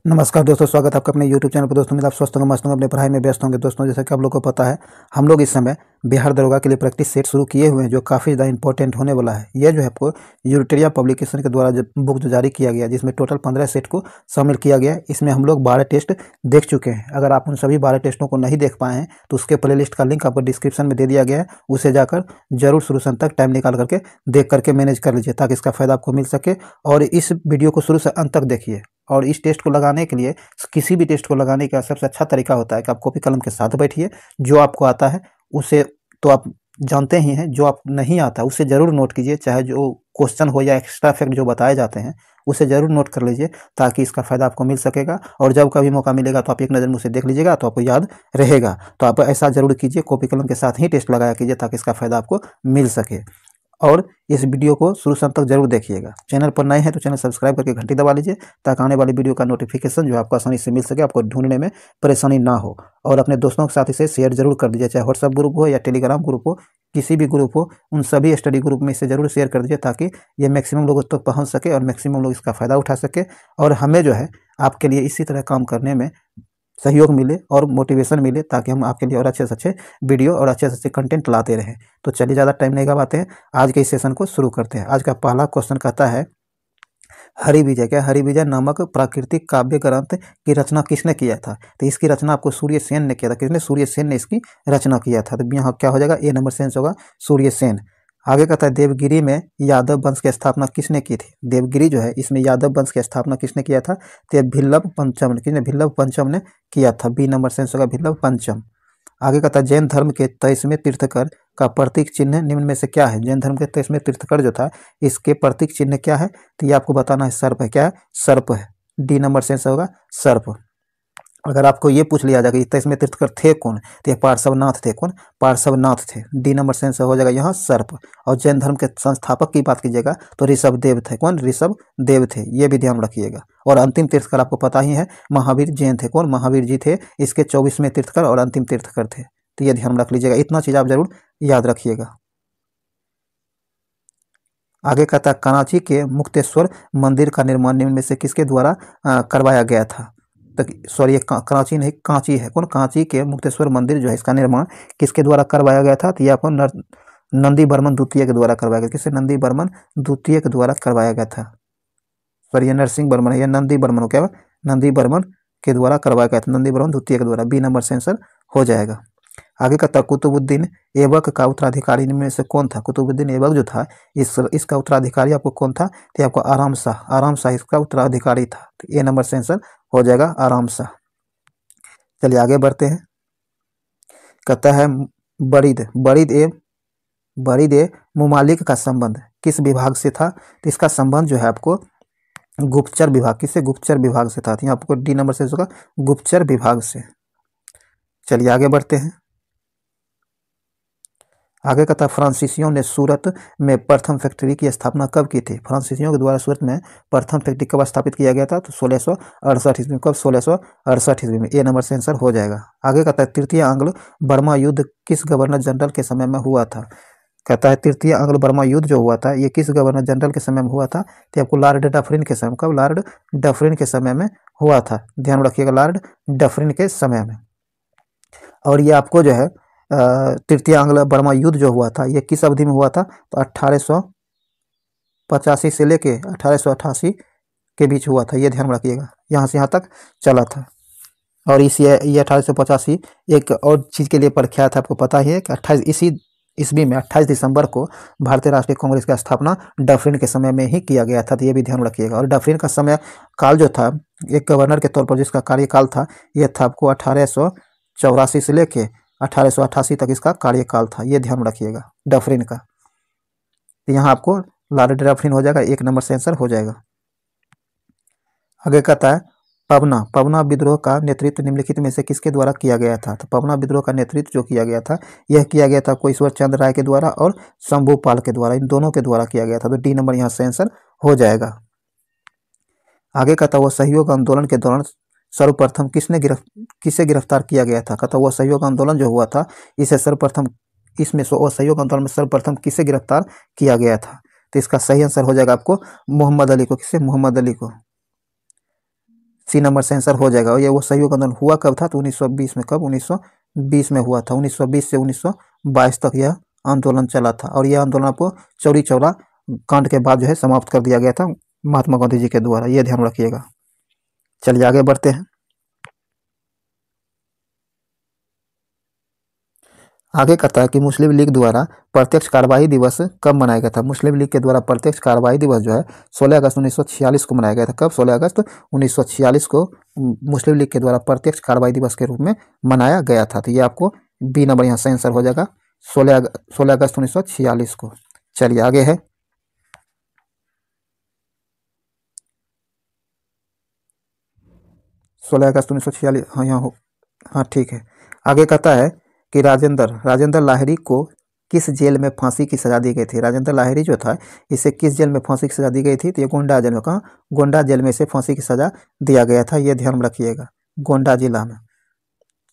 नमस्कार दोस्तों, स्वागत है आपका अपने YouTube चैनल पर। दोस्तों उम्मीद आप स्वस्थ होंगे, मस्त होंगे, अपने पढ़ाई में व्यस्त होंगे। दोस्तों जैसा कि आप लोगों को पता है, हम लोग इस समय बिहार दरोगा के लिए प्रैक्टिस सेट शुरू किए हुए हैं, जो काफ़ी ज़्यादा इंपॉर्टेंट होने वाला है। यह जो है आपको यूटेरिया पब्लिकेशन के द्वारा जो बुक जो जारी किया गया, जिसमें टोटल 15 सेट को शामिल किया गया है। इसमें हम लोग 12 टेस्ट देख चुके हैं। अगर आप उन सभी 12 टेस्टों को नहीं देख पाए हैं तो उसके प्ले लिस्ट का लिंक आपको डिस्क्रिप्शन में दे दिया गया है। उसे जाकर जरूर शुरू से अंत तक टाइम निकाल करके देख करके मैनेज कर लीजिए, ताकि इसका फ़ायदा आपको मिल सके। और इस वीडियो को शुरू से अंत तक देखिए। और इस टेस्ट को लगाने के लिए, किसी भी टेस्ट को लगाने का सबसे अच्छा तरीका होता है कि आप कॉपी कलम के साथ बैठिए। जो आपको आता है उसे तो आप जानते ही हैं, जो आप नहीं आता उसे ज़रूर नोट कीजिए। चाहे जो क्वेश्चन हो या एक्स्ट्रा फैक्ट जो बताए जाते हैं उसे ज़रूर नोट कर लीजिए, ताकि इसका फ़ायदा आपको मिल सकेगा। और जब कभी मौका मिलेगा तो आप एक नज़र में उसे देख लीजिएगा, तो आपको याद रहेगा। तो आप ऐसा ज़रूर कीजिए, कॉपी कलम के साथ ही टेस्ट लगाया कीजिए, ताकि इसका फ़ायदा आपको मिल सके। और इस वीडियो को शुरू से अंत तक जरूर देखिएगा। चैनल पर नए हैं तो चैनल सब्सक्राइब करके घंटी दबा लीजिए, ताकि आने वाली वीडियो का नोटिफिकेशन जो आपको आसानी से मिल सके, आपको ढूंढने में परेशानी ना हो। और अपने दोस्तों के साथ इसे शेयर जरूर कर दीजिए, चाहे व्हाट्सएप ग्रुप हो या टेलीग्राम ग्रुप हो, किसी भी ग्रुप हो, उन सभी स्टडी ग्रुप में इसे जरूर शेयर कर दीजिए, ताकि ये मैक्सिमम लोगों तक पहुँच सके और मैक्सिमम लोग इसका फ़ायदा उठा सके। और हमें जो है आपके लिए इसी तरह काम करने में सहयोग मिले और मोटिवेशन मिले, ताकि हम आपके लिए और अच्छे से अच्छे वीडियो और अच्छे से अच्छे कंटेंट लाते रहें। तो चलिए ज़्यादा टाइम नहीं गवाते हैं, आज के इस सेशन को शुरू करते हैं। आज का पहला क्वेश्चन कहता है, हरिविजय नामक प्राकृतिक काव्य ग्रंथ की रचना किसने किया था? तो इसकी रचना आपको सूर्यसेन ने किया था। किसने? सूर्यसेन ने इसकी रचना किया था। तो यहाँ क्या हो जाएगा? ए नंबर सेंस होगा सूर्यसेन। आगे कहता है, देवगिरी में यादव वंश की स्थापना किसने की थी? देवगिरी जो है, इसमें यादव वंश की स्थापना किसने किया था? तो भिल्लभ पंचम ने। किसने? भिल्लभ पंचम ने किया था। बी नंबर सेंस होगा भिल्लभ पंचम। आगे कहता है, जैन धर्म के 23वें तीर्थकर का प्रतीक चिन्ह निम्न में से क्या है? जैन धर्म के 23वें तीर्थकर जो था, इसके प्रतीक चिन्ह क्या है? तो ये आपको बताना है, सर्प है। क्या है? सर्प है। डी नंबर सेंस होगा सर्प। अगर आपको ये पूछ लिया जाएगा 23वें तीर्थकर थे कौन, तो ये पार्श्वनाथ थे। कौन? पार्श्वनाथ थे। डी नंबर सेंस हो जाएगा यहाँ सर्प। और जैन धर्म के संस्थापक की बात कीजिएगा तो ऋषभदेव थे। कौन? ऋषभदेव थे। ये भी ध्यान रखिएगा। और अंतिम तीर्थकर आपको पता ही है, महावीर जैन थे। कौन? महावीर जी थे। इसके 24वें तीर्थकर और अंतिम तीर्थकर थे। तो ये ध्यान रख लीजिएगा। इतना चीज़ आप जरूर याद रखिएगा। आगे कहता है, कराची के मुक्तेश्वर मंदिर का निर्माण निम्न में से किसके द्वारा करवाया गया था? तो सॉरी, ये कराची नहीं, कांची है। कौन? कांची के मुक्तेश्वर मंदिर जो है, इसका निर्माण किसके द्वारा करवाया गया था? तो ये आपको नंदी बर्मन द्वितीय के द्वारा करवाया गया। किससे? नंदी बर्मन द्वितीय के द्वारा करवाया गया था। सॉरी, ये नरसिंह बर्मन है, ये नंदी बर्मन हो। क्या? नंदी बर्मन के द्वारा करवाया गया था। नंदी बर्मन द्वितीय के द्वारा। बी नंबर से आंसर हो जाएगा। आगे का था, कुतुबुद्दीन ऐबक का उत्तराधिकारी निम्न में से कौन था? कुतुबुद्दीन ऐबक जो था, इसका उत्तराधिकारी आपको कौन था? तो आपको आराम शाह। आराम शाह इसका उत्तराधिकारी था। तो ए नंबर से आंसर हो जाएगा आराम शाह। चलिए आगे बढ़ते हैं। कहता है, बरीद ए मुमालिक का संबंध किस विभाग से था? तो इसका संबंध जो है आपको गुप्तचर विभाग। किससे? गुप्तचर विभाग से था। तो आपको डी नंबर से होगा गुप्तचर विभाग से। चलिए आगे बढ़ते हैं। आगे का था, फ्रांसीसियों ने सूरत में प्रथम फैक्ट्री की स्थापना कब की थी? फ्रांसीसियों के द्वारा सूरत में प्रथम फैक्ट्री कब स्थापित किया गया था? तो 1668 ईस्वी में। कब? 1668 ईस्वी में। ए नंबर से आंसर हो जाएगा। आगे कहता है, तृतीय आंग्ल बर्मा युद्ध किस गवर्नर जनरल के समय में हुआ था? कहता है, तृतीय आंग्ल बर्मा युद्ध जो हुआ था, ये किस गवर्नर जनरल के समय में हुआ था? तो आपको लॉर्ड डफरिन के समय। कब? लॉर्ड डफरिन के समय में हुआ था। ध्यान रखिएगा, लॉर्ड डफरिन के समय में। और ये आपको जो है तृतीय आंग्ल बर्मा युद्ध जो हुआ था, ये किस अवधि में हुआ था? तो 1885 से लेके 1888 के बीच हुआ था। ये ध्यान रखिएगा, यहाँ से यहाँ तक चला था। और ये 1885 एक और चीज़ के लिए प्रख्यात है, आपको पता ही है कि 28 इसी ईस्वी में 28 दिसंबर को भारतीय राष्ट्रीय कांग्रेस की स्थापना डफरिन के समय में ही किया गया था। तो ये भी ध्यान रखिएगा। और डफरिन का समय काल जो था, एक गवर्नर के तौर पर जिसका कार्यकाल था, ये था आपको 1884 से लेके 1888 तक इसका कार्यकाल था। ये ध्यान रखिएगा डफरिन का। तो यहाँ आपको लॉर्ड डफरिन हो जाएगा, एक नंबर से आंसर हो जाएगा। आगे कहता है, पवना विद्रोह का नेतृत्व निम्नलिखित में से किसके द्वारा किया गया था? तो पवना विद्रोह का नेतृत्व जो किया गया था, यह किया गया था कोईश्वर चंद्र राय के द्वारा और शंभूपाल के द्वारा। इन दोनों के द्वारा किया गया था। तो डी नंबर यहाँ से आंसर हो जाएगा। आगे कहता है, वह सहयोग आंदोलन के दौरान सर्वप्रथम किसे गिरफ्तार किया गया था? कहता वह सहयोग आंदोलन जो हुआ था, इसमें सहयोग आंदोलन में सर्वप्रथम किसे गिरफ्तार किया गया था? तो इसका सही आंसर हो जाएगा आपको मोहम्मद अली को। किसे? मोहम्मद अली को। सी नंबर से आंसर हो जाएगा। और ये वो सहयोग आंदोलन हुआ कब था, तो 1920 में। कब, 1920 में हुआ था। 1920 से 1922 तक यह आंदोलन चला था। और यह आंदोलन आपको चौरी चौरा कांड के बाद जो है समाप्त कर दिया गया था महात्मा गांधी जी के द्वारा, ये ध्यान रखिएगा। चलिए आगे बढ़ते हैं। आगे कहता है कि मुस्लिम लीग द्वारा प्रत्यक्ष कार्रवाई दिवस कब मनाया गया था। मुस्लिम लीग के द्वारा प्रत्यक्ष कार्रवाई दिवस जो है 16 अगस्त 1946 को मनाया गया था। कब, 16 अगस्त 1946 को मुस्लिम लीग के द्वारा प्रत्यक्ष कार्रवाई दिवस के रूप में मनाया गया था। तो ये आपको बी नंबर यहाँ से आंसर हो जाएगा, 16 अगस्त 1946 को। चलिए आगे है। सोलह अगस्त 1946, हाँ यहाँ हो, हाँ ठीक है। आगे कहता है कि राजेंद्र लाहिड़ी को किस जेल में फांसी की सजा दी गई थी। राजेंद्र लाहिड़ी जो था, इसे किस जेल में फांसी की सजा दी गई थी, तो ये गोंडा जेल में। कहाँ, गोंडा जेल में इसे फांसी की सजा दिया गया था, ये ध्यान रखिएगा, गोंडा जिला में।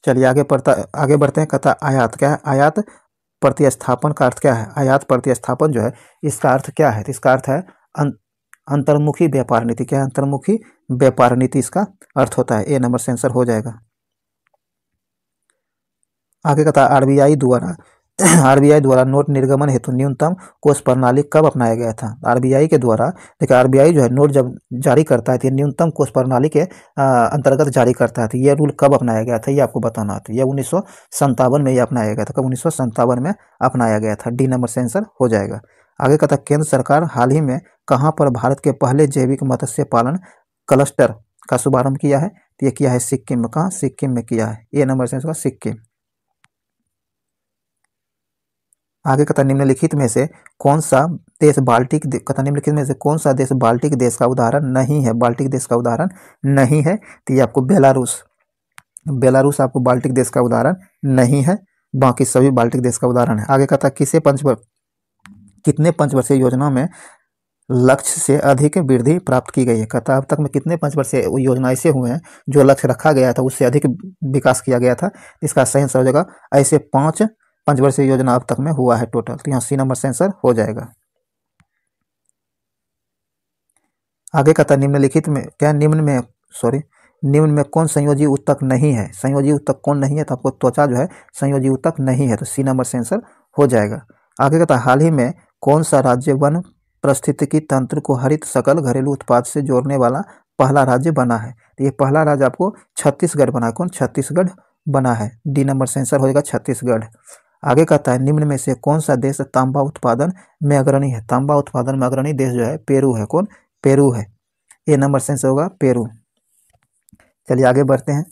चलिए आगे बढ़ते हैं। कहता आयात क्या है, आयात प्रतिस्थापन का अर्थ क्या है। आयात प्रतिस्थापन जो है, इसका अर्थ क्या है, तो इसका अर्थ है अंतर्मुखी व्यापार नीति। क्या है, अंतर्मुखी व्यापार नीति इसका अर्थ होता है। ए नंबर से आंसर हो जाएगा। आगे कहता है आरबीआई द्वारा नोट निर्गमन हेतु न्यूनतम कोष प्रणाली कब अपनाया गया था। आरबीआई के द्वारा, देखिए आरबीआई जो है नोट जब जारी करता है तो ये न्यूनतम कोष प्रणाली के अंतर्गत जारी करता है। तो ये रूल कब अपनाया गया था, ये आपको बताना था। ये 1957 में ये अपनाया गया था। कब, 1957 में अपनाया गया था। डी नंबर से आंसर हो जाएगा। आगे कहता है केंद्र सरकार हाल ही में कहाँ पर भारत के पहले जैविक मत्स्य पालन क्लस्टर का शुभारंभ किया है, तो ये किया है सिक्किम में। कहाँ, सिक्किम में किया है। ए नंबर से आंसर सिक्किम। आगे कहता निम्नलिखित में से कौन सा देश निम्नलिखित में से कौन सा देश बाल्टिक देश का उदाहरण नहीं है। बाल्टिक देश का उदाहरण नहीं है, तो ये आपको बेलारूस आपको बाल्टिक देश का उदाहरण नहीं है, बाकी सभी बाल्टिक देश का उदाहरण है। आगे कहता कितने पंचवर्षीय योजना में लक्ष्य से अधिक वृद्धि प्राप्त की गई है। कहता अब तक में कितने पंचवर्षीय योजना ऐसे हुए हैं जो लक्ष्य रखा गया था उससे अधिक विकास किया गया था। इसका सही आंसर हो जाएगा, ऐसे 5 पंचवर्षीय योजना अब तक में हुआ है टोटल। तो यहाँ सी नंबर से आंसर हो जाएगा। आगे कहता निम्न में कौन संयोजी उत्तक नहीं है। संयोजी उत्तक कौन नहीं है, तो आपको त्वचा जो है संयोजी उत्तक नहीं है, तो सी नंबर से आंसर हो जाएगा। आगे कहता हाल ही में कौन सा राज्य वन पारिस्थितिकी तंत्र को हरित सकल घरेलू उत्पाद से जोड़ने वाला पहला राज्य बना है। तो ये पहला राज्य आपको छत्तीसगढ़ बना है। कौन, छत्तीसगढ़ बना है। डी नंबर से आंसर हो जाएगा छत्तीसगढ़। आगे कहता है निम्न में से कौन सा देश तांबा उत्पादन में अग्रणी है। तांबा उत्पादन में अग्रणी देश जो है पेरू है। कौन, पेरू है। ए नंबर से आंसर होगा पेरू। चलिए आगे बढ़ते हैं।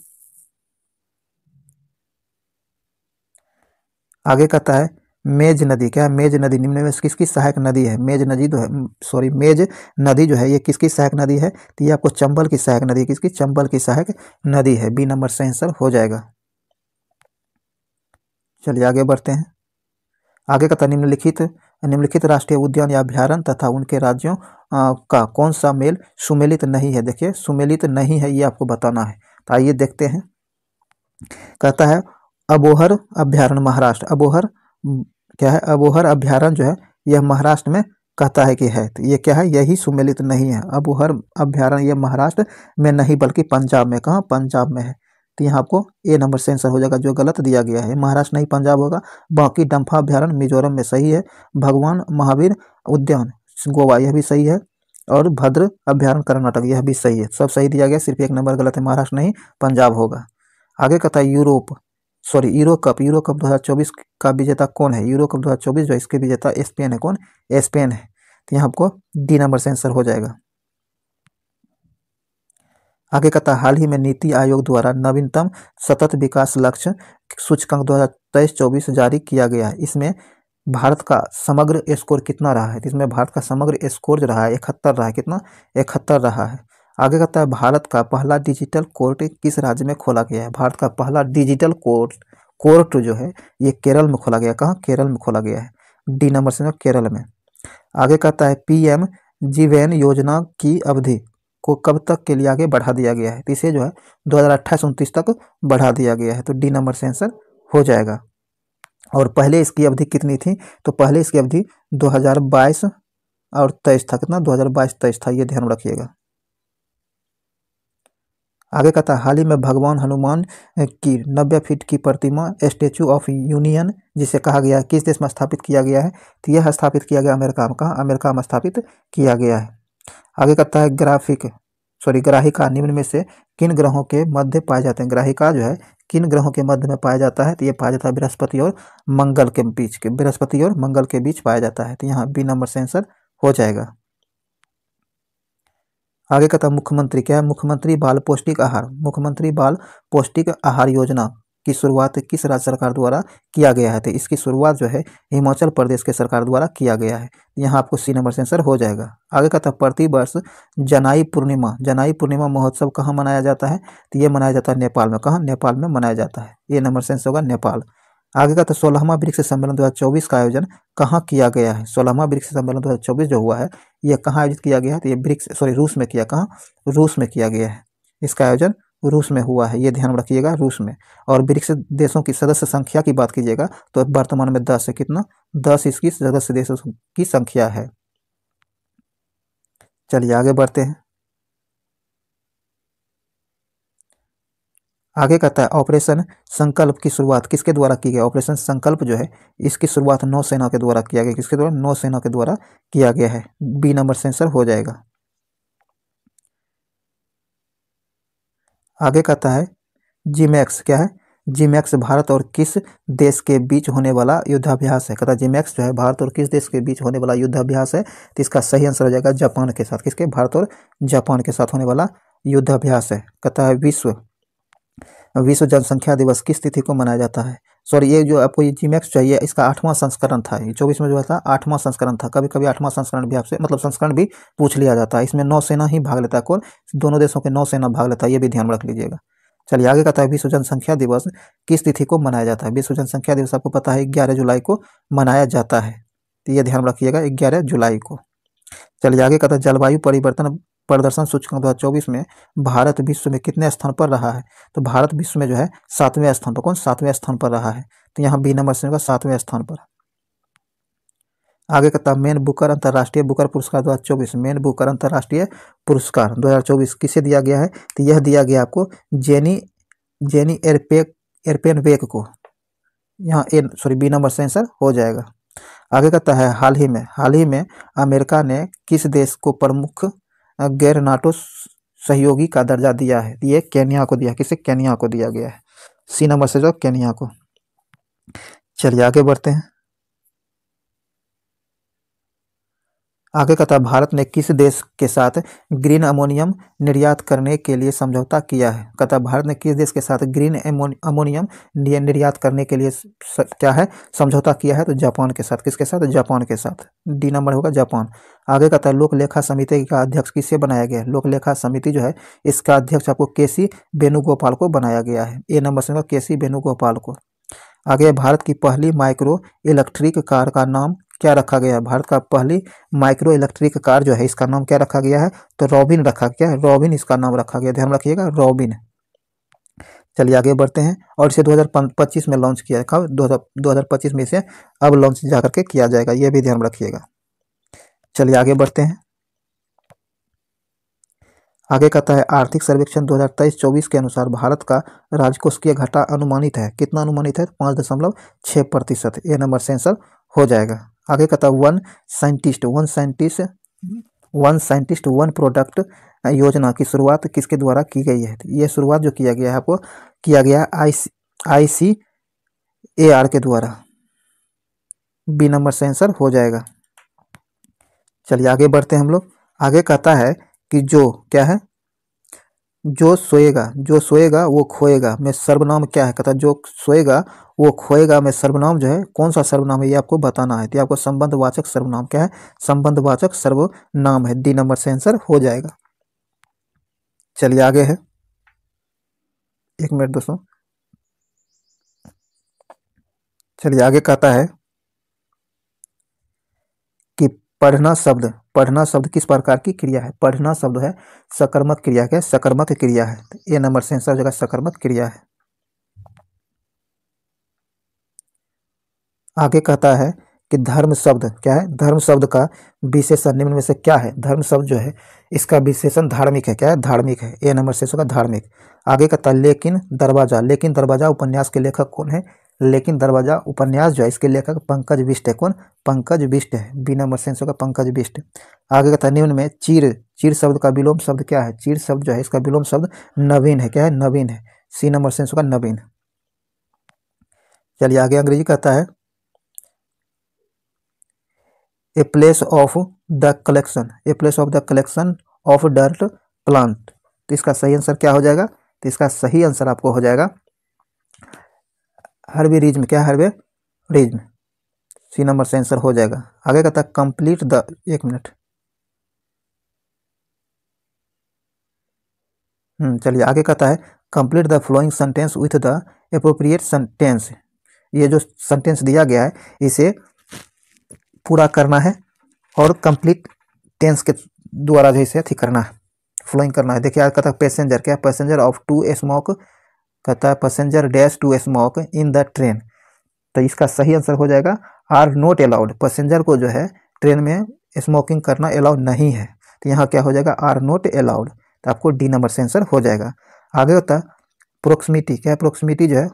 आगे कहता है मेज नदी क्या है। मेज नदी निम्न में किसकी सहायक नदी है। मेज नदी जो है ये किसकी सहायक नदी है, तो ये आपको चंबल की सहायक नदी, किसकी, चंबल की सहायक नदी है। बी नंबर से आंसर हो जाएगा। चलिए आगे बढ़ते हैं। आगे कहता निम्नलिखित राष्ट्रीय उद्यान या अभ्यारण्य तथा उनके राज्यों का कौन सा मेल सुमेलित नहीं है। देखिए सुमेलित नहीं है, ये आपको बताना है। तो आइए देखते हैं। कहता है अबोहर अभ्यारण्य महाराष्ट्र। अबोहर क्या है, अबोहर अभ्यारण्य जो है यह महाराष्ट्र में कहता है कि है, तो ये क्या है, यही सुमेलित नहीं है। अबोहर अभ्यारण्य ये महाराष्ट्र में नहीं बल्कि पंजाब में। कहाँ, पंजाब में है। तो यहाँ आपको ए नंबर से आंसर हो जाएगा, जो गलत दिया गया है महाराष्ट्र नहीं पंजाब होगा। बाकी डंफा अभ्यारण्य मिजोरम में सही है। भगवान महावीर उद्यान गोवा यह भी सही है। और भद्र अभ्यारण्य कर्नाटक यह भी सही है। सब सही दिया गया, सिर्फ एक नंबर गलत है, महाराष्ट्र नहीं पंजाब होगा। आगे कहता है यूरो कप 2024 का विजेता कौन है। यूरो कप 2024 जो इसके विजेता स्पेन है। कौन, स्पेन है। तो यहाँ आपको डी नंबर से आंसर हो जाएगा। आगे कहता हाल ही में नीति आयोग द्वारा नवीनतम सतत विकास लक्ष्य सूचकांक 2023-24 जारी किया गया है। इसमें भारत का समग्र स्कोर कितना रहा है। इसमें भारत का समग्र स्कोर जो रहा है 71 रहा है। कितना, 71 रहा है। आगे कहता है भारत का पहला डिजिटल कोर्ट किस राज्य में खोला गया है। भारत का पहला डिजिटल कोर्ट जो है ये केरल में खोला गया। कहाँ, केरल में खोला गया है। डी नंबर से केरल में। आगे कहता है पीएम जीवन योजना की अवधि को कब तक के लिए आगे बढ़ा दिया गया है। तो इसे जो है 2028-29 तक बढ़ा दिया गया है। तो डी नंबर से आंसर हो जाएगा। और पहले इसकी अवधि कितनी थी, तो पहले इसकी अवधि 2022 और 23 था। कितना, 2022-23 था, ये ध्यान रखिएगा। आगे कहता है हाल ही में भगवान हनुमान की 90 फीट की प्रतिमा स्टेचू ऑफ यूनियन जिसे कहा गया है किस देश में स्थापित किया गया है, तो यह स्थापित किया गया अमेरिका में। कहाँ? अमेरिका में स्थापित किया गया है। आगे कहता है ग्राहिका निम्न में से किन ग्रहों के मध्य पाए जाते हैं? ग्राहिका जो है किन ग्रहों के मध्य में पाया जाता है, तो ये पाया जाता है बृहस्पति और मंगल के बीच के, बृहस्पति और मंगल के बीच पाया जाता है। तो यहाँ बी नंबर से आंसर हो जाएगा। आगे कहता है मुख्यमंत्री क्या है? मुख्यमंत्री बाल पौष्टिक आहार, मुख्यमंत्री बाल पौष्टिक आहार योजना की शुरुआत किस राज्य सरकार द्वारा किया गया है? तो इसकी शुरुआत जो है हिमाचल प्रदेश के सरकार द्वारा किया गया है। यहाँ आपको सी नंबर से आंसर हो जाएगा। आगे कहता है प्रतिवर्ष जनाई पूर्णिमा महोत्सव कहाँ मनाया जाता है? तो ये मनाया जाता है नेपाल में। कहाँ? नेपाल में मनाया जाता है। ये नंबर से आंसर होगा नेपाल। आगे कहता है 16वां ब्रिक्स सम्मेलन 2024 का आयोजन कहाँ किया गया है? 16वां ब्रिक्स सम्मेलन 2024 जो हुआ है ये कहाँ आयोजित किया गया है? तो ये रूस में किया। कहाँ? रूस में किया गया है। इसका आयोजन रूस में हुआ है, ये ध्यान रखिएगा, रूस में। और ब्रिक्स देशों की सदस्य संख्या की बात कीजिएगा तो वर्तमान में 10 है। कितना? 10 इसकी सदस्य देशों की संख्या है। चलिए आगे बढ़ते हैं। आगे कहता है ऑपरेशन संकल्प की शुरुआत किसके द्वारा की गई? ऑपरेशन संकल्प जो है इसकी शुरुआत नौसेना के द्वारा किया गया। किसके द्वारा? नौसेना के द्वारा किया गया है। बी नंबर से आंसर हो जाएगा। आगे कहता है जिमैक्स क्या है? जिमैक्स भारत और किस देश के बीच होने वाला युद्धाभ्यास है? कहता है जिमैक्स जो है भारत और किस देश के बीच होने वाला युद्धाभ्यास है? तो इसका सही आंसर हो जाएगा जापान के साथ। किसके? भारत और जापान के साथ होने वाला युद्धाभ्यास है। कहता है विश्व जनसंख्या दिवस किस तिथि को मनाया जाता है? सॉरी, ये जो आपको ये जीमैक्स चाहिए इसका 8वां संस्करण था। ये 24 में जो था 8वां संस्करण था। कभी कभी 8वां संस्करण भी आपसे मतलब संस्करण भी पूछ लिया जाता है। इसमें नौसेना ही भाग लेता है। कौन? दोनों देशों के नौसेना भाग लेता है, ये भी ध्यान रख लीजिएगा। चलिए आगे कहता है विश्व जनसंख्या दिवस किस तिथि को मनाया जाता है? विश्व जनसंख्या दिवस आपको पता है 11 जुलाई को मनाया जाता है। तो ये ध्यान रखिएगा 11 जुलाई को। चलिए आगे कहता है जलवायु परिवर्तन प्रदर्शन सूचकांक 2024 में भारत विश्व में कितने स्थान पर रहा है? तो भारत विश्व में जो है 7वें स्थान पर। कौन? 7वें स्थान पर रहा है। तो यहाँ बी नंबर से होगा 7वें स्थान पर। आगे कहता है मैन बुकर अंतर्राष्ट्रीय बुकर पुरस्कार 2024, मैन बुकर अंतर्राष्ट्रीय पुरस्कार 2024 किसे दिया गया है? तो यह दिया गया आपको जेनी एरपेनवेक को। यहाँ बी नंबर से आंसर हो जाएगा। आगे कहता है हाल ही में अमेरिका ने किस देश को प्रमुख गैर नाटो सहयोगी का दर्जा दिया है? ये केन्या को दिया। किसे? केन्या को दिया गया है। सी नंबर से जो केन्या को। चलिए आगे बढ़ते हैं। आगे कहता है भारत ने किस देश के साथ ग्रीन अमोनियम निर्यात करने के लिए समझौता किया है? कहता है भारत ने किस देश के साथ ग्रीन अमोनियम निर्यात करने के लिए क्या है समझौता किया है? तो जापान के साथ। किसके साथ? जापान के साथ। डी नंबर होगा जापान। आगे कहता है लोक लेखा समिति का अध्यक्ष किसे बनाया गया है? लोक लेखा समिति जो है इसका अध्यक्ष आपको केसी वेणुगोपाल को बनाया गया है। ए नंबर से होगा केसी वेणुगोपाल को। आगे भारत की पहली माइक्रो इलेक्ट्रिक कार का नाम क्या रखा गया है? भारत का पहली माइक्रो इलेक्ट्रिक कार जो है इसका नाम क्या रखा गया है? तो रॉबिन रखा गया है। रॉबिन इसका नाम रखा गया, ध्यान रखिएगा, रॉबिन। चलिए आगे बढ़ते हैं। और इसे 2025 में लॉन्च किया है। कब? 2025 में इसे अब लॉन्च जा करके किया जाएगा, ये भी ध्यान रखिएगा। चलिए आगे बढ़ते हैं। आगे कहता है आर्थिक सर्वेक्षण 2023-24 के अनुसार भारत का राजकोषीय घाटा अनुमानित है। कितना अनुमानित है? 5.6%। ये नंबर से आंसर हो जाएगा। आगे कहता है वन साइंटिस्ट वन प्रोडक्ट योजना की शुरुआत किसके द्वारा की गई है? ये शुरुआत जो किया गया है आपको किया गया ICAR के द्वारा। बी नंबर से आंसर हो जाएगा। चलिए आगे बढ़ते हैं हम लोग। आगे कहता है कि जो क्या है? जो सोएगा वो खोएगा में सर्वनाम क्या है? कहता है जो सोएगा वो खोएगा में सर्वनाम जो है कौन सा सर्वनाम है ये आपको बताना है। तो आपको संबंधवाचक सर्वनाम क्या है? संबंधवाचक सर्वनाम है। डी नंबर से आंसर हो जाएगा। चलिए आगे है, एक मिनट दोस्तों। चलिए आगे कहता है कि पढ़ना शब्द किस प्रकार की क्रिया है? पढ़ना शब्द है सकर्मक क्रिया। क्या? सकर्मक क्रिया है। ए नंबर से आंसर हो जाएगा सकर्मक क्रिया है। आगे कहता है कि धर्म शब्द क्या है, धर्म शब्द का विशेषण निम्न में से क्या है। धर्म शब्द जो है इसका विशेषण धार्मिक है, क्या है, धार्मिक है। ए नंबर शेष होगा धार्मिक। आगे का था लेकिन दरवाजा। लेकिन दरवाजा उपन्यास के लेखक कौन है। लेकिन दरवाजा उपन्यास जो है इसके लेखक पंकज बिष्ट है। कौन, पंकज बिष्ट है। बी नंबर सेंस होगा पंकज बिष्ट। आगे का था निम्न में चीर। चीर शब्द का विलोम शब्द क्या है। चीर शब्द जो है इसका विलोम शब्द नवीन है, क्या है, नवीन है। सी नंबर सेंस होगा नवीन। चलिए आगे अंग्रेजी कहता है a place of the collection, a place of the collection of dirt plant. तो इसका सही आंसर क्या हो जाएगा। तो इसका सही आंसर आपको हो जाएगा हर्बेरिज्म, क्या है, हर्बेरिज्म। सी नंबर से आंसर हो जाएगा। आगे कहता है कंप्लीट द, एक मिनट, चलिए आगे कहता है complete the flowing sentence with the appropriate sentence. ये जो सेंटेंस दिया गया है इसे पूरा करना है और कंप्लीट टेंस के द्वारा जो इसे अथी करना है, फ्लोइंग करना है। देखिए कहता है पैसेंजर, क्या, पैसेंजर ऑफ टू स्मोक, कहता है passenger dash to smoke in the train. तो इसका सही आंसर हो जाएगा आर नॉट अलाउड। पैसेंजर को जो है ट्रेन में स्मोकिंग करना अलाउड नहीं है। तो यहाँ क्या हो जाएगा, आर नॉट अलाउड। तो आपको डी नंबर से आंसर हो जाएगा। आगे होता है प्रोक्सिमिटी, क्या है, प्रोक्सिमिटी जो है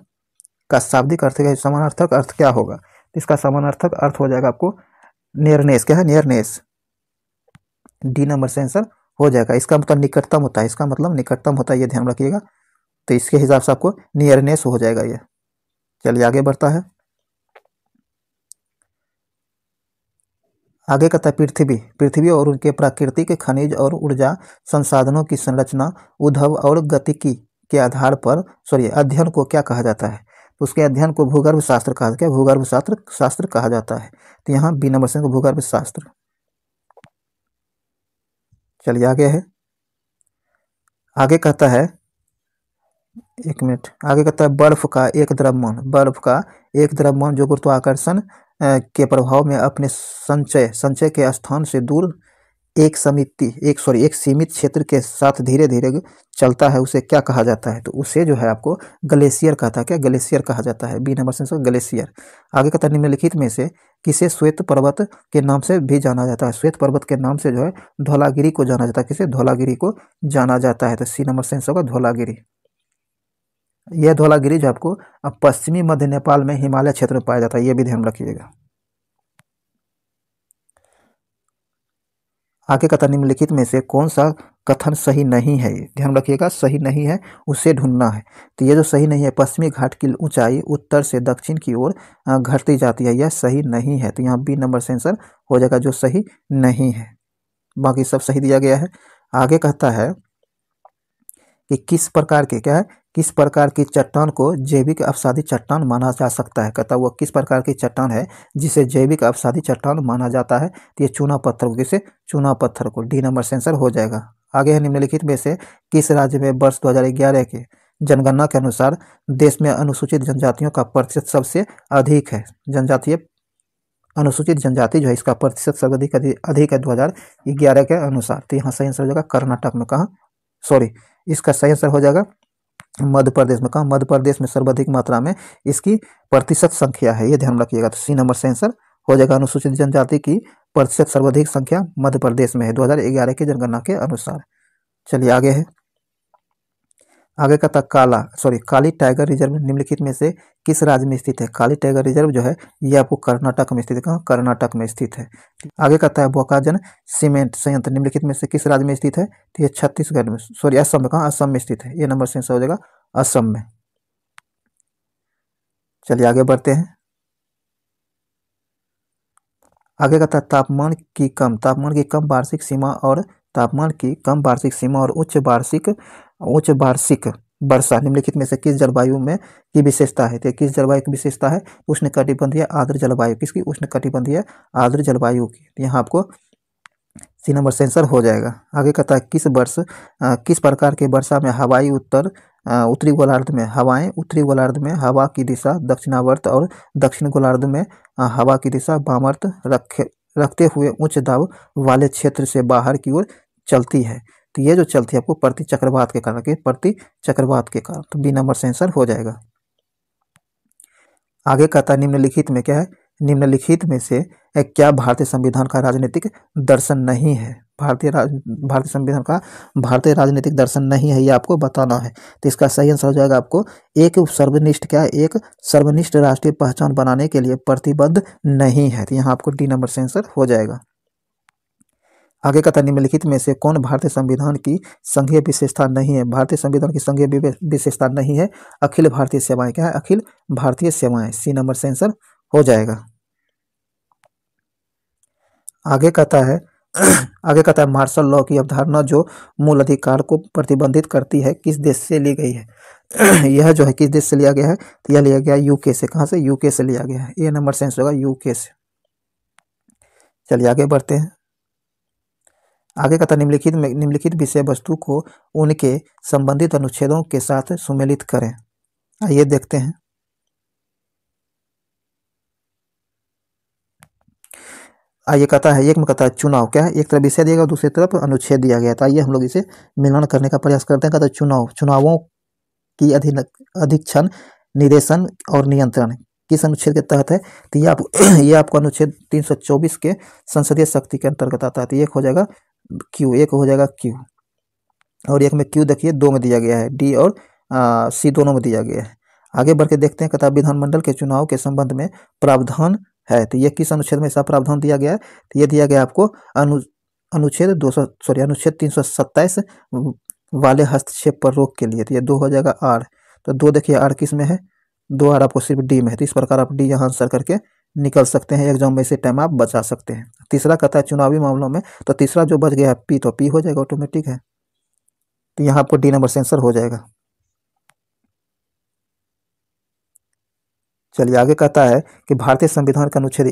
का शाब्दिक अर्थ का समानार्थक अर्थ क्या होगा। इसका समानार्थक अर्थ हो जाएगा आपको नियरनेस, क्या है, नियरनेस। डी नंबर से आंसर हो जाएगा। इसका मतलब निकटतम होता है, इसका मतलब निकटतम होता है, ये ध्यान रखिएगा। तो इसके हिसाब से आपको नियरनेस हो जाएगा ये। चलिए आगे बढ़ता है। आगे कहता है पृथ्वी। पृथ्वी और उनके प्राकृतिक खनिज और ऊर्जा संसाधनों की संरचना, उद्भव और गतिकी के आधार पर अध्ययन को क्या कहा जाता है। तो उसके अध्ययन को भूगर्भ शास्त्र कहा जाता है, भूगर्भ शास्त्र कहा जाता है। तो यहाँ बी नंबर से भूगर्भ शास्त्र। चलिए आगे है, आगे कहता है, एक मिनट, आगे कहता है बर्फ का एक द्रव्यमान। बर्फ का एक द्रव्यमान जो गुरुत्वाकर्षण के प्रभाव में अपने संचय के स्थान से दूर एक सीमित क्षेत्र के साथ धीरे धीरे चलता है, उसे क्या कहा जाता है। तो उसे जो है आपको ग्लेशियर कहता है, क्या, ग्लेशियर कहा जाता है। बी नंबर से ग्लेशियर। आगे कहता है निम्नलिखित में से किसे श्वेत पर्वत के नाम से भी जाना जाता है। श्वेत पर्वत के नाम से जो है धौलागिरी को जाना जाता है। किसे, धौलागिरी को जाना जाता है। तो सी नंबर से होगा धौलागिरी। यह धौलागिरी जो आपको पश्चिमी मध्य नेपाल में हिमालय क्षेत्र में पाया जाता है, यह भी ध्यान रखिएगा। आगे कथा निम्नलिखित में से कौन सा कथन सही नहीं है, ध्यान रखिएगा, सही नहीं है उसे ढूंढना है। तो ये जो सही नहीं है, पश्चिमी घाट की ऊंचाई उत्तर से दक्षिण की ओर घटती जाती है, यह सही नहीं है। तो यहाँ बी नंबर से आंसर हो जाएगा जो सही नहीं है, बाकी सब सही दिया गया है। आगे कहता है कि किस प्रकार के, क्या है, किस प्रकार की चट्टान को जैविक अवसादी चट्टान माना जा सकता है। कहता है वो किस प्रकार की चट्टान है जिसे जैविक अवसादी चट्टान माना जाता है। तो ये चूना पत्थर को, किसे, चूना पत्थर को। डी नंबर से आंसर हो जाएगा। आगे है निम्नलिखित में से किस राज्य में वर्ष 2011 के जनगणना के अनुसार देश में अनुसूचित जनजातियों का प्रतिशत सबसे अधिक है। जनजातीय अनुसूचित जनजाति जो है इसका प्रतिशत सर्वाधिक अधिक है 2011 के अनुसार। तो यहाँ सही आंसर हो जाएगा कर्नाटक में। कहाँ, इसका सही आंसर हो जाएगा मध्य प्रदेश में। कहाँ, मध्य प्रदेश में सर्वाधिक मात्रा में इसकी प्रतिशत संख्या है, ये ध्यान रखिएगा। तो सी नंबर से आंसर हो जाएगा अनुसूचित जनजाति की प्रतिशत सर्वाधिक संख्या मध्य प्रदेश में है 2011 की जनगणना के अनुसार। चलिए आगे है, आगे का था काली टाइगर रिजर्व निम्नलिखित में से किस राज्य में स्थित है। काली टाइगर रिजर्व जो है ये आपको कर्नाटक में स्थित है। कहाँ, कर्नाटक में स्थित है। आगे कहता है बोकाजन सीमेंट संयंत्र निम्नलिखित में से किस राज्य में स्थित है। तो ये छत्तीसगढ़ में, असम में। कहाँ, असम में स्थित है। ये नंबर से हो जाएगा असम में। चलिए आगे बढ़ते हैं। आगे कहता है तापमान की कम वार्षिक सीमा और उच्च वार्षिक वर्षा निम्नलिखित में से किस जलवायु में की विशेषता है। तो किस जलवायु की विशेषता है, उष्णकटिबंधीय आर्द्र जलवायु। किसकी, उष्णकटिबंधीय आर्द्र जलवायु की। तो यहाँ आपको सी नंबर से आंसर हो जाएगा। आगे कहता है किस प्रकार के वर्षा में उत्तरी गोलार्ध में हवाएं, उत्तरी गोलार्ध में हवा की दिशा दक्षिणावर्त और दक्षिण गोलार्ध में हवा की दिशा वामावर्त रखते हुए उच्च दाब वाले क्षेत्र से बाहर की ओर चलती है। तो ये जो चलती है आपको प्रति चक्रवात के कारण, तो बी नंबर से आंसर हो जाएगा। आगे कहता है निम्नलिखित में क्या है, निम्नलिखित में से क्या भारतीय संविधान का राजनीतिक दर्शन नहीं है? भारतीय संविधान का भारतीय राजनीतिक दर्शन नहीं है, ये आपको बताना है। तो इसका सही आंसर हो जाएगा आपको एक सर्वनिष्ठ राष्ट्रीय पहचान बनाने के लिए प्रतिबद्ध नहीं है। तो यहाँ आपको डी नंबर से आंसर हो जाएगा। आगे का था निम्नलिखित में से कौन भारतीय संविधान की संघीय विशेषता नहीं है? भारतीय संविधान की संघीय विशेषता नहीं है अखिल भारतीय सेवाएं। क्या है? अखिल भारतीय सेवाएं। सी नंबर से आंसर हो जाएगा। आगे कहता है मार्शल लॉ की अवधारणा जो मूल अधिकार को प्रतिबंधित करती है किस देश से ली गई है? यह जो है किस देश से लिया गया है? तो यह लिया गया यूके से। कहाँ से? यूके से लिया गया है। ए नंबर से आंसर होगा यूके से। चलिए आगे बढ़ते हैं। आगे कहता निम्नलिखित विषय वस्तु को उनके संबंधित अनुच्छेदों के साथ सुमेलित करें। आइए देखते हैं। आइए कहता है एक में कहता है चुनाव। क्या है? एक तरफ विषय दिया गया, दूसरी तरफ अनुच्छेद दिया गया। तो आइए हम लोग इसे मिलान करने का प्रयास करते हैं। कहता है चुनावों की अधीक्षण, निर्देशन और नियंत्रण किस अनुच्छेद के तहत है? तो ये आपको अनुच्छेद 324 के संसदीय शक्ति के अंतर्गत आता है। तो एक हो जाएगा क्यू, एक हो जाएगा क्यू, और एक में क्यू देखिए 2 में दिया गया है, डी और सी दोनों में दिया गया है। आगे बढ़ के देखते हैं। कहता है विधानमंडल के चुनाव के संबंध में प्रावधान है। तो ये किस अनुच्छेद में ऐसा प्रावधान दिया गया है? तो ये दिया गया आपको अनुच्छेद 327 वाले हस्तक्षेप पर रोक के लिए। तो ये 2 हो जाएगा आर। तो 2 देखिए आर किस में है? 2 आर आपको सिर्फ डी में है। तो इस प्रकार आप डी यहाँ आंसर करके निकल सकते हैं। एग्जाम में इसे टाइम आप बचा सकते हैं। तीसरा कहता है चुनावी मामलों में, तो तीसरा जो बच गया है पी, तो पी हो जाएगा ऑटोमेटिक है। तो यहाँ आपको डी नंबर से आंसर हो जाएगा। चलिए आगे कहता है कि भारतीय संविधान का अनुच्छेद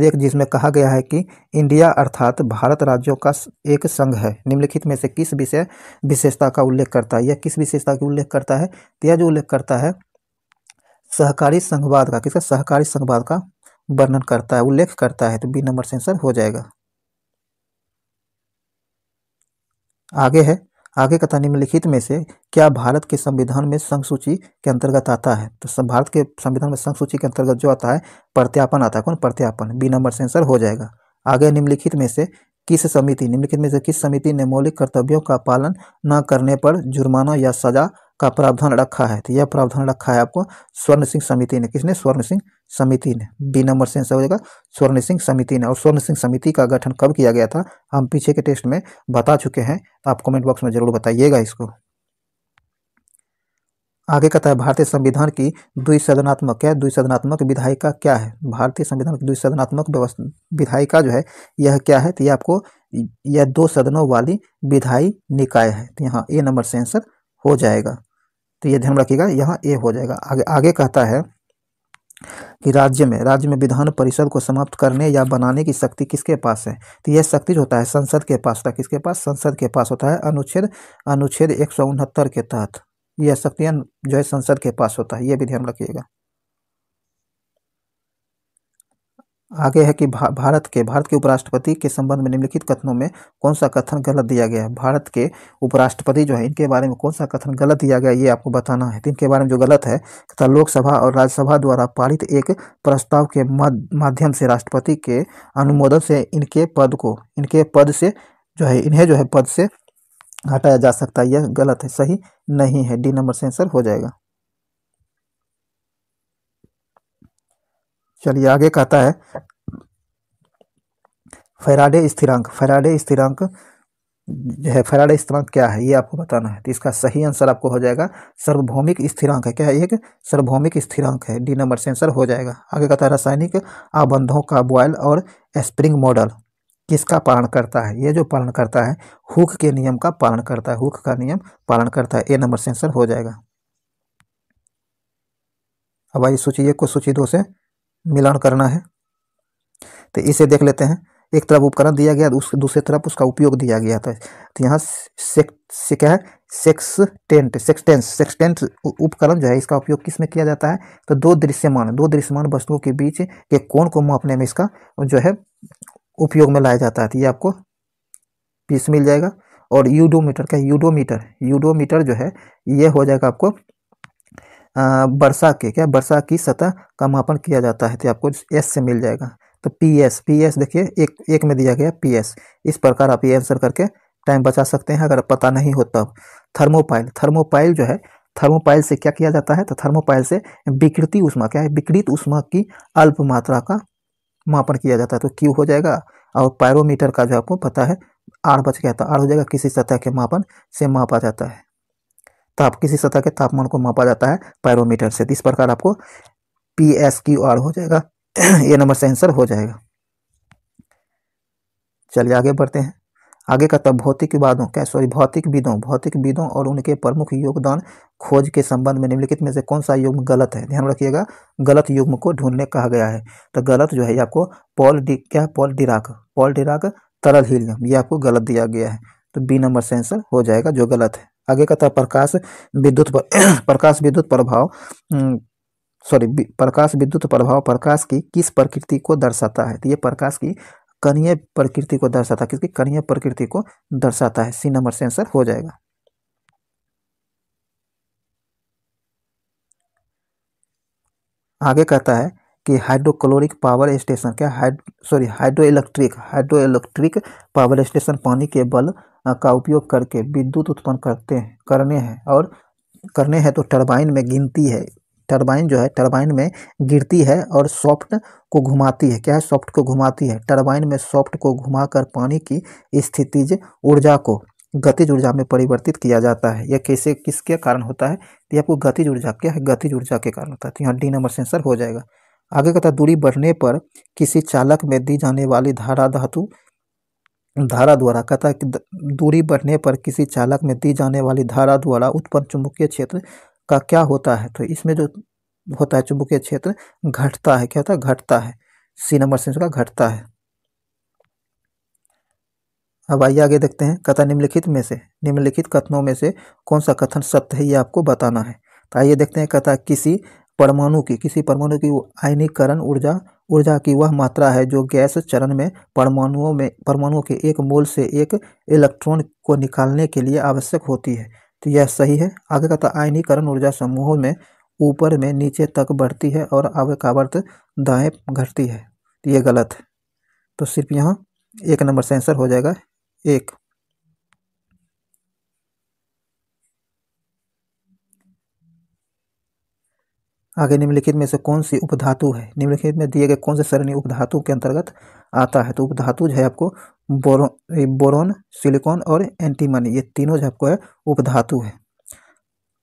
1 जिसमें कहा गया है कि इंडिया अर्थात भारत राज्यों का एक संघ है, निम्नलिखित में से किस विशेषता का उल्लेख करता है? यह किस विशेषता का उल्लेख करता है? तो यह जो उल्लेख करता है सहकारी संघवाद का। किसका? सहकारी संघवाद का वर्णन करता है, उल्लेख करता है। तो बी नंबर से आंसर हो जाएगा। आगे कहता निम्नलिखित में से क्या भारत के संविधान में संघ सूची के अंतर्गत आता है? तो भारत के संविधान में संघ सूची के अंतर्गत जो आता है प्रत्यापन आता है। कौन? प्रत्यापन। बी नंबर से आंसर हो जाएगा। आगे निम्नलिखित में से किस समिति ने मौलिक कर्तव्यों का पालन न करने पर जुर्माना या सजा का प्रावधान रखा है? तो यह प्रावधान रखा है आपको स्वर्ण सिंह समिति ने। किसने? स्वर्ण सिंह समिति ने। बी नंबर से आंसर हो जाएगा स्वर्ण सिंह समिति ने। और स्वर्ण सिंह समिति का गठन कब किया गया था हम पीछे के टेस्ट में बता चुके हैं। आप कमेंट बॉक्स में जरूर बताइएगा इसको। आगे कहता है भारतीय संविधान की द्विसदनात्मक विधायिका क्या है? भारतीय संविधान की द्विसदनात्मक विधायिका जो है यह क्या है? तो यह आपको यह 2 सदनों वाली विधायी निकाय है। तो यहाँ ए नंबर से आंसर हो जाएगा। तो ये ध्यान रखिएगा, यहाँ ए हो जाएगा। आगे कहता है कि राज्य में विधान परिषद को समाप्त करने या बनाने की शक्ति किसके पास है? तो यह शक्ति जो होता है संसद के पास होता है। किसके पास? संसद के पास होता है। अनुच्छेद 169 के तहत यह शक्तियां जो है संसद के पास होता है। यह भी ध्यान रखिएगा। आगे है कि भारत के उपराष्ट्रपति के संबंध में निम्नलिखित कथनों में कौन सा कथन गलत दिया गया है? भारत के उपराष्ट्रपति जो है इनके बारे में कौन सा कथन गलत दिया गया ये आपको बताना है। तो इनके बारे में जो गलत है तथा लोकसभा और राज्यसभा द्वारा पारित एक प्रस्ताव के माध्यम से राष्ट्रपति के अनुमोदन से इन्हें पद से हटाया जा सकता है। यह गलत है, सही नहीं है। डी नंबर से आंसर हो जाएगा। चलिए आगे कहता है फैराडे स्थिरांक जो है फैराडे स्थिरांक क्या है ये आपको बताना है। तो इसका सही आंसर आपको हो जाएगा सार्वभौमिक स्थिरांक है। क्या है? एक सार्वभौमिक स्थिरांक है। डी नंबर से आंसर हो जाएगा। आगे कहता है रासायनिक आबंधों का बॉयल और स्प्रिंग मॉडल किसका पालन करता है? ये जो पालन करता है हुक के नियम का पालन करता है। हुक का नियम पालन करता है। ए नंबर से आंसर हो जाएगा। अब आइए सूची 1 को सूची 2 से मिलान करना है। तो इसे देख लेते हैं। एक तरफ उपकरण दिया गया, दूसरी तरफ उसका उपयोग दिया गया था। तो यहाँ क्या है? सेक्सटेंट उपकरण जो है इसका उपयोग किस में किया जाता है? तो दो दृश्यमान वस्तुओं के बीच के कोण को मापने में इसका जो है उपयोग में लाया जाता है। तो ये आपको पीस मिल जाएगा। और यूडोमीटर जो है ये हो जाएगा आपको वर्षा के क्या वर्षा की सतह का मापन किया जाता है, तो आपको एस से मिल जाएगा। तो पी एस देखिए एक एक में दिया गया पी एस। इस प्रकार आप ये आंसर करके टाइम बचा सकते हैं अगर पता नहीं हो तब। थर्मोपाइल, थर्मोपाइल जो है, थर्मोपाइल से क्या किया जाता है, तो थर्मोपाइल से विकृति ऊष्मा क्या है, विकृत ऊष्मा की अल्प मात्रा का मापन किया जाता है, तो क्यू हो जाएगा। और पायरोमीटर का जो आपको पता है आर बच गया था, आर हो जाएगा किसी सतह के मापन से मापा जाता है, ताप किसी सतह के तापमान को मापा जाता है पायरोमीटर से। इस प्रकार आपको PSQR हो जाएगा। ये नंबर से आंसर हो जाएगा। चलिए आगे बढ़ते हैं। आगे का तब भौतिकवादों क्या सॉरी भौतिकविदों और उनके प्रमुख योगदान खोज के संबंध में निम्नलिखित में से कौन सा युग्म गलत है। ध्यान रखिएगा, गलत युग्म को ढूंढने कहा गया है। तो गलत जो है आपको पॉल डिराक तरल हीलियम, ये आपको गलत दिया गया है, तो बी नंबर से आंसर हो जाएगा जो गलत है। आगे का था प्रकाश विद्युत प्रभाव प्रकाश की किस प्रकृति को दर्शाता है। तो ये प्रकाश की कणीय प्रकृति को दर्शाता है, किसकी कणीय प्रकृति को दर्शाता है, सी नंबर से आंसर हो जाएगा। आगे कहता है कि हाइड्रोक्लोरिक पावर स्टेशन क्या हाइड्रो इलेक्ट्रिक पावर स्टेशन पानी के बल का उपयोग करके विद्युत उत्पन्न करने हैं तो टरबाइन में गिनती है, टरबाइन जो है टरबाइन में गिरती है और सॉफ्ट को घुमाती है, क्या है सॉफ्ट को घुमाती है। टरबाइन में सॉफ्ट को घुमाकर पानी की स्थितिज ऊर्जा को गतिज ऊर्जा में परिवर्तित किया जाता है। यह कैसे किसके कारण होता है, तो आपको गतिज ऊर्जा क्या है, गतिज ऊर्जा के कारण होता है, तो यहाँ डी नंबर से आंसर हो जाएगा। आगे कहता है दूरी बढ़ने पर किसी चालक में दी जाने वाली धारा द्वारा कहता है कि दूरी बढ़ने पर किसी चालक में दी जाने वाली धारा द्वारा उत्पन्न चुंबकीय क्षेत्र का क्या होता है। तो इसमें जो होता है चुंबकीय क्षेत्र घटता है, क्या होता है घटता है, सी नंबर से इसका घटता है। अब आइए आगे देखते हैं, कहता निम्नलिखित कथनों में से कौन सा कथन सत्य है, ये आपको बताना है। तो आइए देखते हैं, कहता है किसी परमाणु की आयनीकरण ऊर्जा की वह मात्रा है जो गैस चरण में परमाणुओं के एक मोल से एक इलेक्ट्रॉन को निकालने के लिए आवश्यक होती है। तो यह सही है। आगे कहता आयनीकरण ऊर्जा समूहों में ऊपर में नीचे तक बढ़ती है और आवकावर्त दाएं घटती है, तो ये गलत है। तो सिर्फ यहाँ एक नंबर से आंसर हो जाएगा एक। आगे निम्नलिखित में से कौन सी उपधातु है, निम्नलिखित में दिए गए कौन से सरणी उपधातु के अंतर्गत आता है। तो उपधातु जो है आपको बोरोन, सिलिकॉन और एंटीमनी, ये तीनों जो आपको है उपधातु है।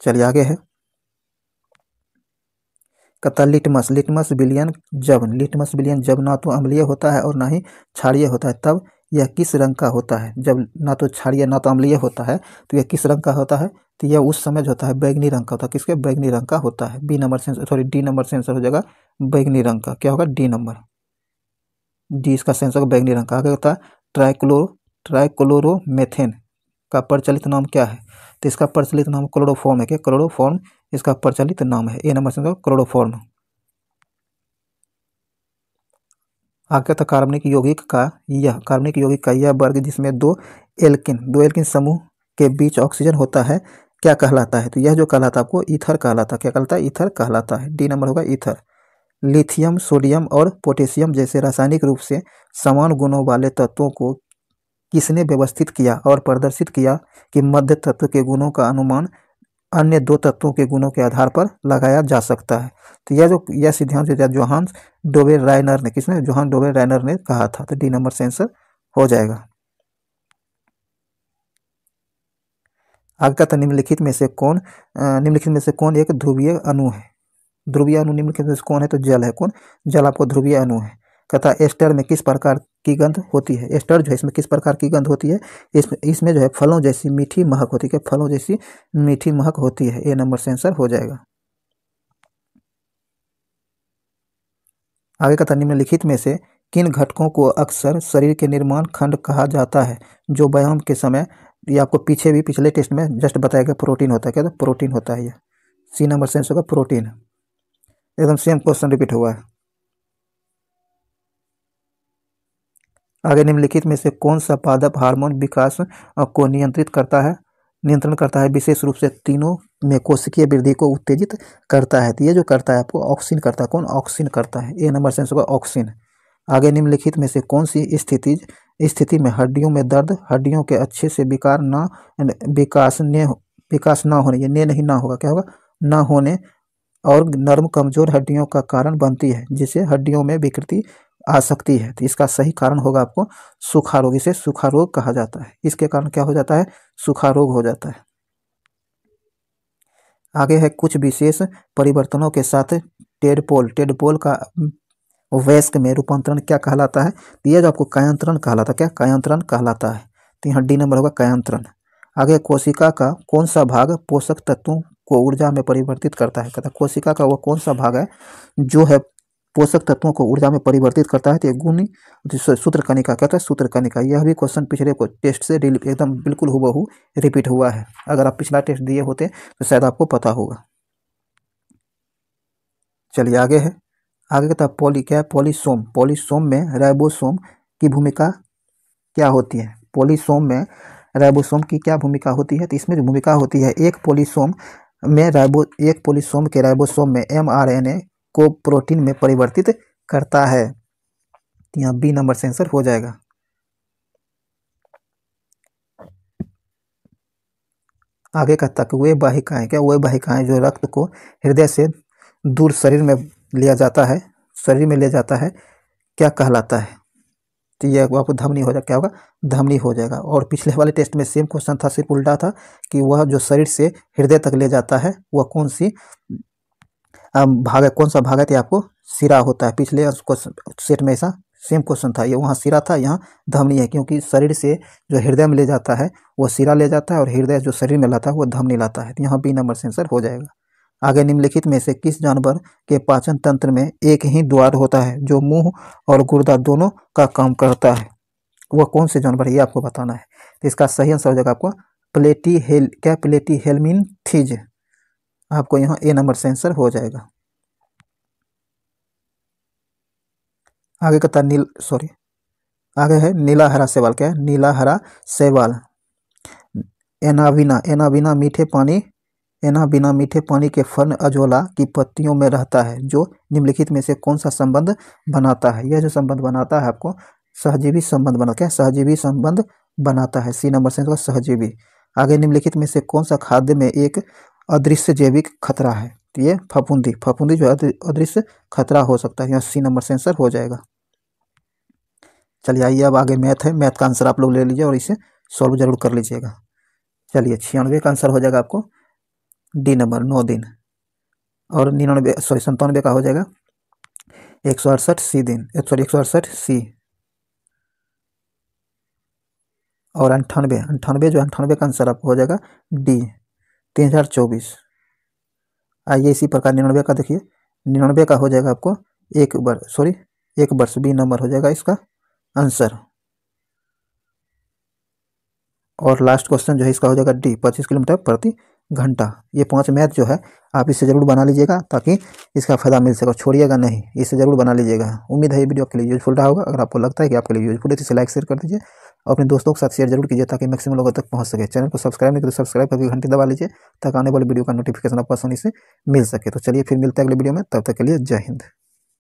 चलिए आगे है, कहता लिटमस विलियन जब ना तो अम्लीय होता है और ना ही क्षारीय होता है, तब यह किस रंग का होता है। जब ना तो क्षारीय ना तो अम्लीय होता है तो यह किस रंग का होता है, तो यह उस समय जो होता है बैगनी रंग का होता है, किसके बैगनी रंग का होता है। डी नंबर से आंसर हो जाएगा बैगनी रंग का, क्या होगा डी नंबर, डी इसका सेंसर बैगनी रंग का। आगे होता है ट्राइक्लोरोमेथेन का प्रचलित नाम क्या है। तो इसका प्रचलित नाम क्लोरोफॉर्म है, क्या क्लोरोफॉर्म इसका प्रचलित नाम है, ए नंबर से क्लोरोफॉर्म। आगे तक कार्बनिक यौगिक का यह वर्ग जिसमें दो एल्किन समूह के बीच ऑक्सीजन होता है क्या कहलाता है। तो यह जो कहलाता है आपको ईथर कहलाता है, क्या कहलाता है ईथर कहलाता है, डी नंबर होगा ईथर। लिथियम, सोडियम और पोटेशियम जैसे रासायनिक रूप से समान गुणों वाले तत्वों को किसने व्यवस्थित किया और प्रदर्शित किया कि मध्य तत्व के गुणों का अनुमान अन्य दो तत्वों के गुणों के आधार पर लगाया जा सकता है। तो यह सिद्धांत जोहान डोबे रायनर ने कहा था, तो डी नंबर से आंसर हो जाएगा। आगे का निम्नलिखित में से कौन एक ध्रुवीय अणु है। ध्रुवीय अणु निम्नलिखित में से कौन है, तो जल है, कौन जल आपको ध्रुवीय अणु है। कहता एस्टर में किस प्रकार की गंध होती है। एस्टर जो है इसमें किस प्रकार की गंध होती है, इसमें जो है फलों जैसी मीठी महक होती है, फलों जैसी मीठी महक होती है, ए नंबर से आंसर हो जाएगा। आगे कहता निम्नलिखित में से किन घटकों को अक्सर शरीर के निर्माण खंड कहा जाता है जो व्यायाम के समय, ये आपको पिछले टेस्ट में जस्ट बताया गया प्रोटीन होता है, क्या प्रोटीन होता है, ये सी नंबर से आंसर होगा प्रोटीन। एकदम सेम क्वेश्चन रिपीट हुआ है। आगे निम्नलिखित में से कौन सा पादप हार्मोन विकास को नियंत्रित करता है। नियंत्रण करता है, विशेष रूप से तीनों में कोशिकीय वृद्धि को उत्तेजित करता है। तो ये जो करता है आपको ऑक्सिन करता है। कौन? ऑक्सिन करता है। ए नंबर सेंस होगा ऑक्सिन। आगे निम्नलिखित में से कौन सी स्थिति में हड्डियों में दर्द, हड्डियों के अच्छे से विकास न होने, ये ने नहीं ना होगा, क्या होगा? न होने और नर्म कमजोर हड्डियों का कारण बनती है, जिससे हड्डियों में विकृति आ सकती है। तो इसका सही कारण होगा आपको सूखा रोग। इसे सूखा रोग कहा जाता है। इसके कारण क्या हो जाता है? सूखा रोग हो जाता है। आगे है कुछ विशेष परिवर्तनों के साथ टेडपोल का वयस्क में रूपांतरण क्या कहलाता है? तो यह जो आपको कायांतरण कहलाता है। क्या? कायांतरण कहलाता है। तो यहाँ डी नंबर होगा कायांतरण। आगे कोशिका का कौन सा भाग पोषक तत्वों को ऊर्जा में परिवर्तित करता है? कहता है कोशिका का वह कौन सा भाग है जो है पोषक तत्वों को ऊर्जा में परिवर्तित करता है? तो गुणी सूत्रकणिका। कहता है सूत्रकणिका। यह भी क्वेश्चन पिछले को टेस्ट से एकदम बिल्कुल हूबहू रिपीट हुआ है। अगर आप पिछला टेस्ट दिए होते तो शायद आपको पता होगा। चलिए आगे है। आगे कहता है क्या है? पॉलीसोम में राइबोसोम की भूमिका क्या होती है? पॉलीसोम में राइबोसोम की क्या भूमिका होती है? तो इसमें जो भूमिका होती है, एक पॉलीसोम के राइबोसोम में mRNA को प्रोटीन में परिवर्तित करता है। तो यहाँ बी नंबर से आंसर हो जाएगा। आगे कहता कि वे वाहिकाएं, क्या वे वाहिकाएं जो रक्त को हृदय से दूर शरीर में ले जाता है, क्या कहलाता है? तो ये आपको धमनी हो जाएगा। क्या होगा? धमनी हो जाएगा। और पिछले वाले टेस्ट में सेम क्वेश्चन था, सिर्फ उल्टा था कि वह जो शरीर से हृदय तक ले जाता है वह कौन सा भाग है? तो आपको सिरा होता है। पिछले सेट में ऐसा सेम क्वेश्चन था, ये वहाँ सिरा था, यहाँ धमनी है, क्योंकि शरीर से जो हृदय में ले जाता है वो सिरा ले जाता है और हृदय जो शरीर में लाता है वो धमनी लाता है। तो यहाँ बी नंबर से आंसर हो जाएगा। आगे निम्नलिखित में से किस जानवर के पाचन तंत्र में एक ही द्वार होता है जो मुंह और गुर्दा दोनों का काम करता है? वह कौन से जानवर है ये आपको बताना है। तो इसका सही आंसर हो जाएगा आपको प्लेटीहेल्मिन्थीज। आपको यहाँ ए नंबर से आंसर हो जाएगा। आगे कहता आगे है नीला हरा शैवाल। क्या है? नीला हरा शैवाल एनाविना मीठे पानी के फर्न अजोला की पत्तियों में रहता है, जो निम्नलिखित में से कौन सा संबंध बनाता है? यह जो संबंध बनाता है आपको सहजीवी संबंध बनाता है। क्या? सहजीवी संबंध बनाता है। सी नंबर से सहजीवी। आगे निम्नलिखित में से कौन सा खाद्य में एक अदृश्य जैविक खतरा है? तो ये फफूंदी जो अदृश्य खतरा हो सकता है। यहाँ सी नंबर से आंसर हो जाएगा। चलिए आइए अब आगे मैथ है। मैथ का आंसर आप लोग ले लीजिए और इसे सॉल्व जरूर कर लीजिएगा। चलिए 96 का आंसर हो जाएगा आपको डी नंबर 9 दिन। और 97 का हो जाएगा 168 सी दिन, 168 सी। और 98 का आंसर आपको हो जाएगा डी 3024। आइए इसी प्रकार 99 का देखिए। 99 का हो जाएगा आपको एक वर्ष बी नंबर हो जाएगा इसका आंसर। और लास्ट क्वेश्चन जो है इसका हो जाएगा डी 25 किलोमीटर प्रति घंटा। ये 5 मैथ जो है आप इसे जरूर बना लीजिएगा ताकि इसका फायदा मिल सके। छोड़िएगा नहीं, इसे जरूर बना लीजिएगा। उम्मीद है ये वीडियो आपके लिए यूजफुल रहा होगा। अगर आपको लगता है कि आपके लिए यूजफुल है तो इसे लाइक शेयर कर दीजिए और अपने दोस्तों के साथ शेयर जरूर कीजिए ताकि मैक्सिमम लोगों तक पहुंच सके। चैनल को सब्सक्राइब नहीं तो सब्सक्राइब करके घंटी दबा लीजिए ताकि आने वाली वीडियो का नोटिफिकेशन आपको आसानी से मिल सके। तो चलिए फिर मिलते हैं अगले वीडियो में, तब तक के लिए जय हिंद।